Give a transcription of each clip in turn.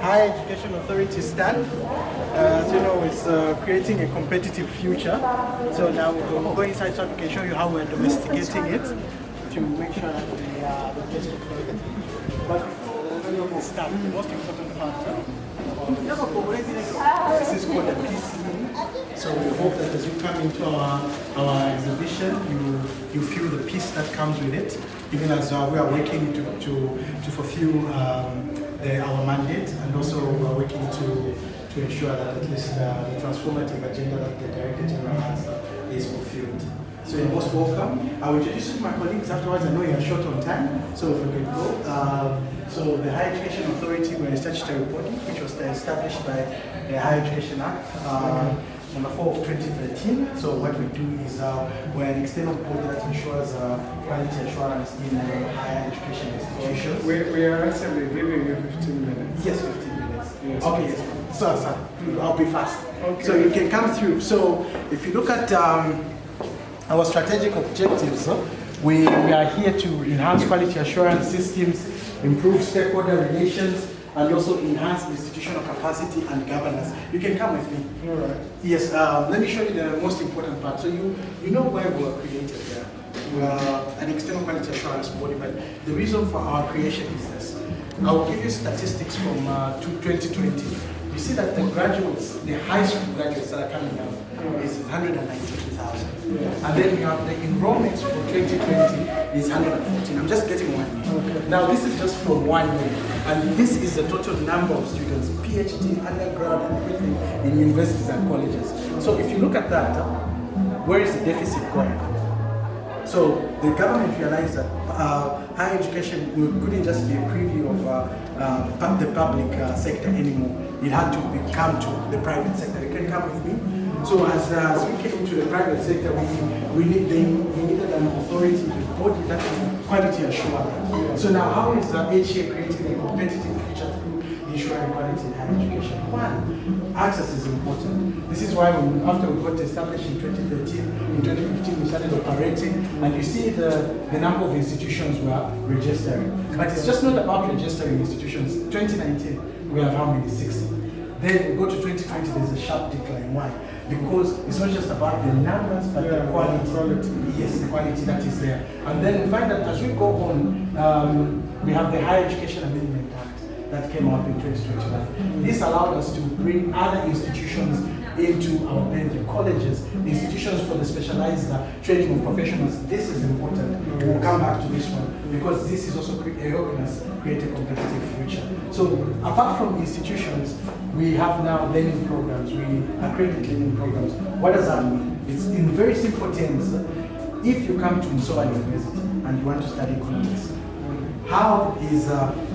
Higher Education Authority stand. As you know, it's creating a competitive future. So now we'll go inside so I can show you how we're domesticating it to make sure that we are the best competitive. But before we start, the most important part, this is called a piece. So we hope that as you come into our exhibition, you feel the peace that comes with it, even as we are working to fulfill our mandate, and also we are working to ensure that at least the transformative agenda that the Director General has is fulfilled. So you're most welcome. I will introduce you to my colleagues afterwards. I know you're short on time, so if we can go. So the Higher Education Authority, we're a statutory body which was established by the Higher Education Act, number 4 of 2013. So what we do is we're an external body that ensures quality assurance in higher education institutions. We are actually giving you 15 minutes. Yes, 15 minutes. Yes. Okay, yes. So I'll be fast. Okay. So you can come through. So if you look at our strategic objectives, we are here to enhance quality assurance systems, improve stakeholder relations, and also enhance institutional capacity and governance. You can come with me. All right. Yes, let me show you the most important part. So you know why we were created here. We are an external quality assurance body, but the reason for our creation is this. I will give you statistics from 2020. You see that the graduates, the high school graduates that are coming out is 192,000. And then we have the enrollments for 2020 is 114. I'm just getting 1 year. Okay. Now this is just from 1 year. And this is the total number of students, PhD, undergrad, and everything in universities and colleges. So if you look at that, where is the deficit going? So the government realized that higher education couldn't just be a preview of the public sector anymore. It had to become to the private sector. You can come with me. So as we came into the private sector, we needed an authority, a body that can quality assure that. So now how is HEA creating a competitive future through ensuring quality in higher education? One, access is important. This is why after we got established in 2013, in 2015 we started operating, and you see the number of institutions we are registering. But it's just not about registering institutions. 2019, we have how many? 60. Then we go to 2020, there's a sharp decline. Why? Because it's not just about the numbers, but the quality. Yes, the quality that is there. And then we find that as we go on, we have the Higher Education Amendment Act that came up in 2021. This allowed us to bring other institutions into our purview, colleges, institutions for the specialized training of professionals. This is important. We'll come back to this one because this is also helping us create a competitive future. So apart from institutions, we have now learning programs. We accredit learning programs. What does that mean? It's in very simple terms. If you come to Lusaka University and you want to study economics, how is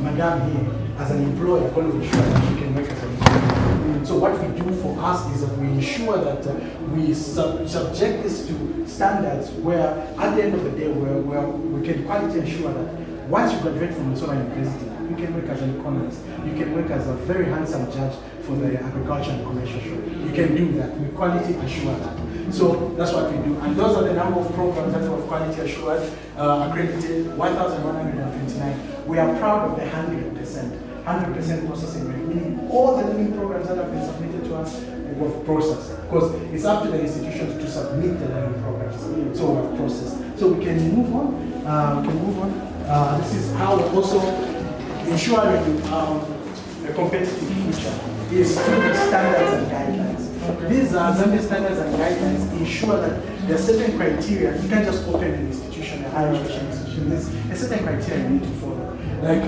Madame here as an employer going to ensure that you can work as an employer? So what we do for us is that we ensure that we subject this to standards where at the end of the day where we can quality ensure that once you graduate from Lusaka University, you can work as an economist, you can work as a very handsome judge for the agriculture and commercial show. You can do that. We quality assure that. So that's what we do. And those are the number of programs that were quality assured, accredited, 1,129. We are proud of the 100% processing rate, meaning all the learning programs that have been submitted to us were processed. Because it's up to the institutions to submit the learning programs. So we're processed. So we can move on. This is how we're also ensuring a competitive future is through the standards and guidelines. Okay. These Zambia standards and guidelines ensure that there are certain criteria. You can't just open an institution, a higher education institution. There's a certain criteria you need to follow. Like,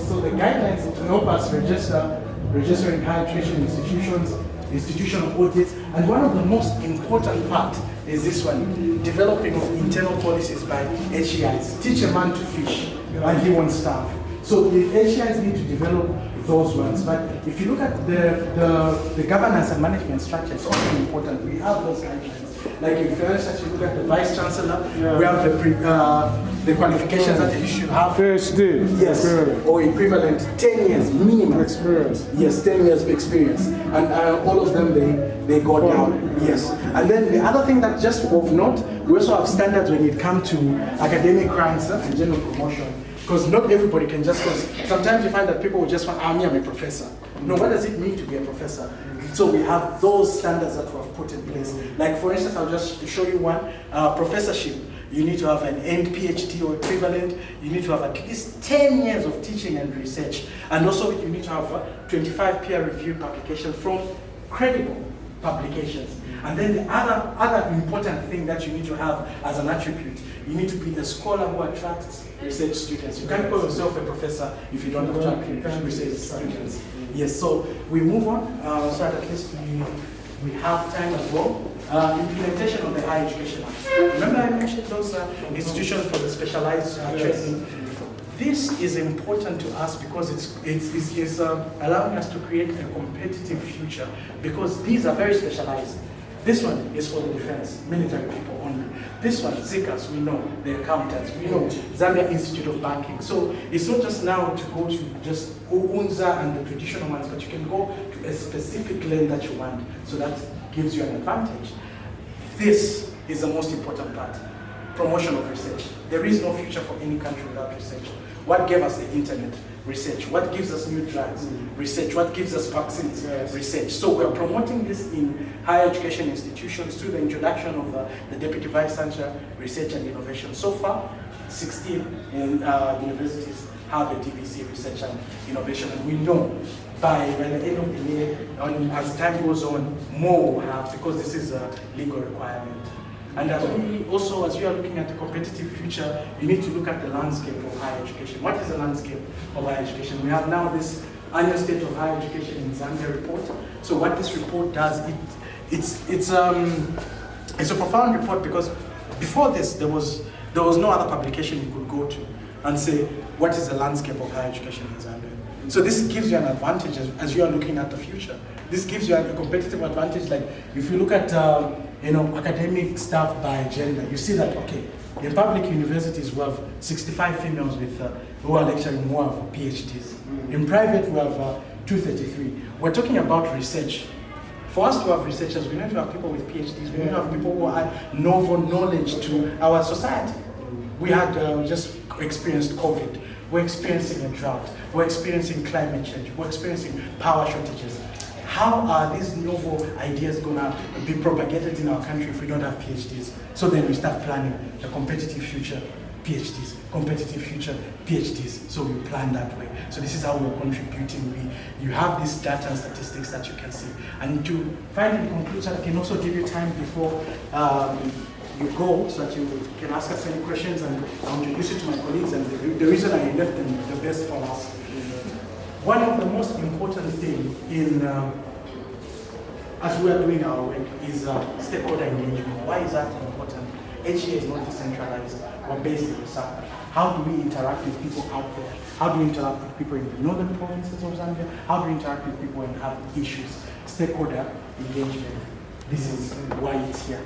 so the guidelines to help us registering higher education institutions, institutional audits, and one of the most important part is this one, developing of internal policies by HEIs. Teach a man to fish, and he won't starve. So the HEIs need to develop those ones. But if you look at the governance and management structure, it's also important. We have those guidelines. Like if, for instance, you look at the Vice Chancellor, we have the qualifications that you should have. PhD. Yes, or equivalent 10 years minimum. Experience. Yes, 10 years of experience. And all of them, they go down. Yes. And then the other thing that just of note, we also have standards when it comes to academic ranks and general promotion. Because not everybody can just, sometimes you find that people will just want, I'm a professor. No, what does it mean to be a professor? So we have those standards that we have put in place. Like for instance, I'll just show you one, professorship. You need to have an end PhD or equivalent. You need to have at least 10 years of teaching and research. And also you need to have 25 peer-reviewed publications from credible publications. And then the other important thing that you need to have as an attribute, you need to be a scholar who attracts research students. You can't call yourself a professor if you don't attract research students. Yes, so we move on, so that at least we have time as well. Implementation of the Higher Education Act. Remember I mentioned those institutions for the specialized training? This is important to us because it's allowing us to create a competitive future because these are very specialized. This one is for the defense, military people only. This one, ZICAS, we know, the accountants, we know, Zambia Institute of Banking. So it's not just now to go to just UNZA and the traditional ones, but you can go to a specific lane that you want. So that gives you an advantage. This is the most important part, promotion of research. There is no future for any country without research. What gave us the internet? Research. What gives us new drugs? Research. What gives us vaccines? Research. So we're promoting this in higher education institutions through the introduction of the Deputy Vice Chancellor, Research and Innovation. So far, 16 universities have a DVC, Research and Innovation, and we know by the end of the year, as time goes on, more will have, because this is a legal requirement. And as you are looking at the competitive future, you need to look at the landscape of higher education. What is the landscape of higher education? We have now this annual State of Higher Education in Zambia report. So what this report does, it's a profound report because before this, there was no other publication you could go to and say, what is the landscape of higher education in Zambia? So this gives you an advantage as you are looking at the future. This gives you a competitive advantage. Like if you look at academic stuff by gender, you see that, okay, in public universities we have 65 females who are lecturing who have PhDs. In private we have 233. We're talking about research. For us to have researchers, we need to have people with PhDs. We need to have people who add novel knowledge to our society. We had just experienced COVID. We're experiencing a drought. We're experiencing climate change. We're experiencing power shortages. How are these novel ideas going to be propagated in our country if we don't have PhDs? So then we start planning a competitive future, PhDs, competitive future, PhDs. So we plan that way. So this is how we're contributing. You have these data and statistics that you can see. And to finally conclude, so I can also give you time before you go, so that you can ask us any questions, and I'll introduce you to my colleagues, and the reason I left them the best for last. One of the most important things as we are doing our work is stakeholder engagement. Why is that important? HEA is not decentralized. We're based in Lusaka. How do we interact with people out there? How do we interact with people in the northern provinces of Zambia? How do we interact with people and have issues? Stakeholder engagement. This is why it's here.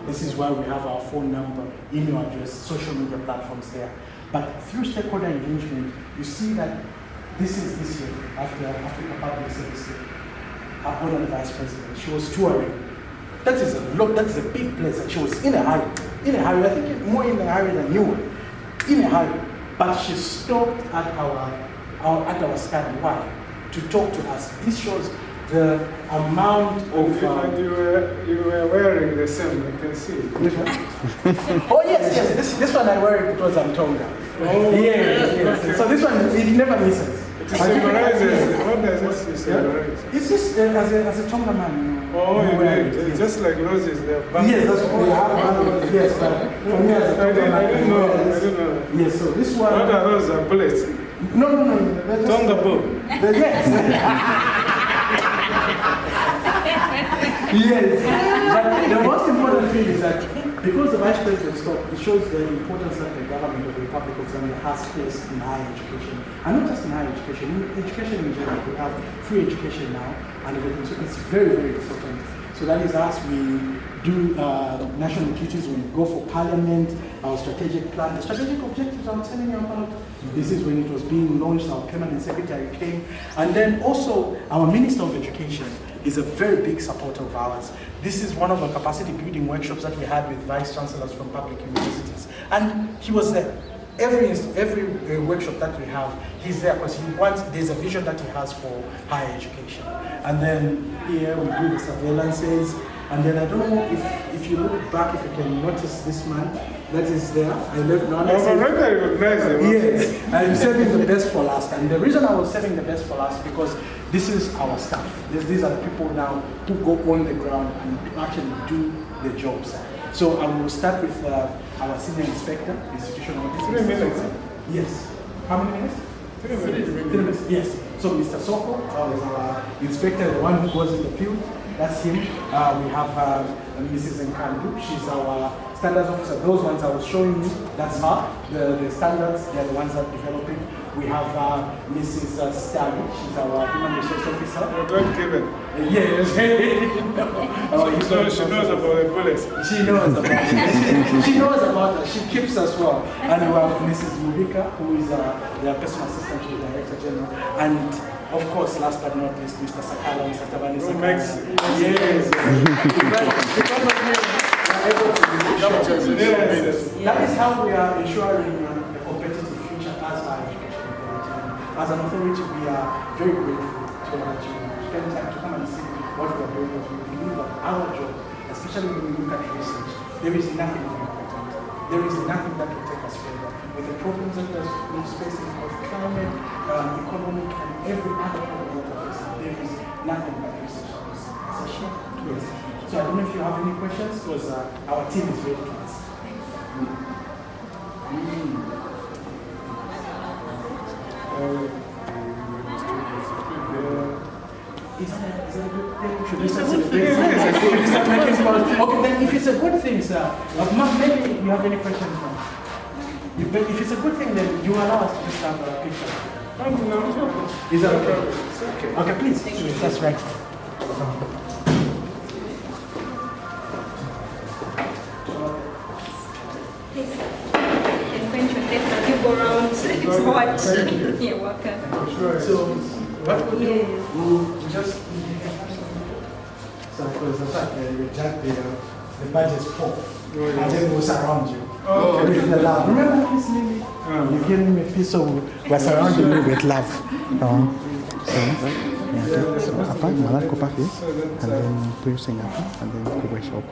This is why we have our phone number, email address, social media platforms there. But through stakeholder engagement, you see that this year, after Africa Public Service Day, our honorary Vice President, she was touring. That is a big place, and she was in a hurry. I think more in a hurry than you were. In a hurry. But she stopped at our stand. Why? To talk to us. This shows the amount of... you were wearing the same, you can see. Oh yes. This one I wear it because I'm Tonga. Oh. Yes. So this one, it never misses. It symbolizes, what does it symbolize? It's just as a Tonga man. Oh, you did. It's just like roses, they're back. Yes, that's what they have. Yes, but for me as a Tonga man, I didn't know. Yes, so this one... What are those bullets? No. Tonga bow. Yes. Yes, but the most important thing is that because the Vice President stopped, it shows the importance that the government of the Republic of Zambia has placed in higher education. And not just in higher education, in education in general. We have free education now and everything, so it's very, very important. So that is us. We do national duties when we go for parliament, our strategic plan. The strategic objectives I'm telling you about, this is when it was being launched, our permanent secretary came. And then also our Minister of Education is a very big supporter of ours. This is one of the capacity building workshops that we had with vice chancellors from public universities. And he was there. Every workshop that we have, he's there because there's a vision that he has for higher education. And then here we do the surveillances. And then I don't know if you look back, if you can notice this man that is there. I left no. Yes, I'm saving the best for last. And the reason I was saving the best for last because this is our staff. These are the people now who go on the ground and actually do the jobs. So I will start with our senior inspector, institutional auditor. 3 minutes. Yes. How many minutes? 3 minutes. 3 minutes. Yes. So Mr. Soko is our inspector, the one who goes in the field. That's him. We have Mrs. Nkandu. She's our standards officer. Those ones I was showing you, that's her. The standards, they're the ones that are developing. We have Mrs. Stagg. She's our human resource officer. God given. Yes. She knows about the bullets. She knows about it. She knows about it. She keeps us well. And we have Mrs. Mubika, who is the personal assistant to the Director General. And of course, last but not least, Mr. Sakala, Mr. Tabani Sakala. Yes. Because of him, we are able to do yes. That is how we are ensuring a competitive future as our education authority. As an authority, we are very grateful to that you spend time to come and see what we are doing, because we believe that our job, especially when we look at research, there is nothing more important. There is nothing that will take us further. With the problems that we're facing of climate, economic, and every other problem that we're facing, there is nothing but research. Yes. So I don't know if you have any questions, because our team is ready to answer. Is that a good thing? Should we start celebrating? Okay, then if it's a good thing, sir, maybe you have any questions now? If it's a good thing, then you allow us to just have a picture. No. Is that okay? It's okay. Okay, please. That's right. Go around, it's hot. Thank you. You're welcome. Sure. So, what we'll do, we'll just so because the fact that you jack the budget's full, and then we'll surround you with the love. Remember this lady? You gave me a piece, so we're surrounding you with love. So, yeah. So, apa, malah ko pakai, and then piercing apa, and then ko workshop.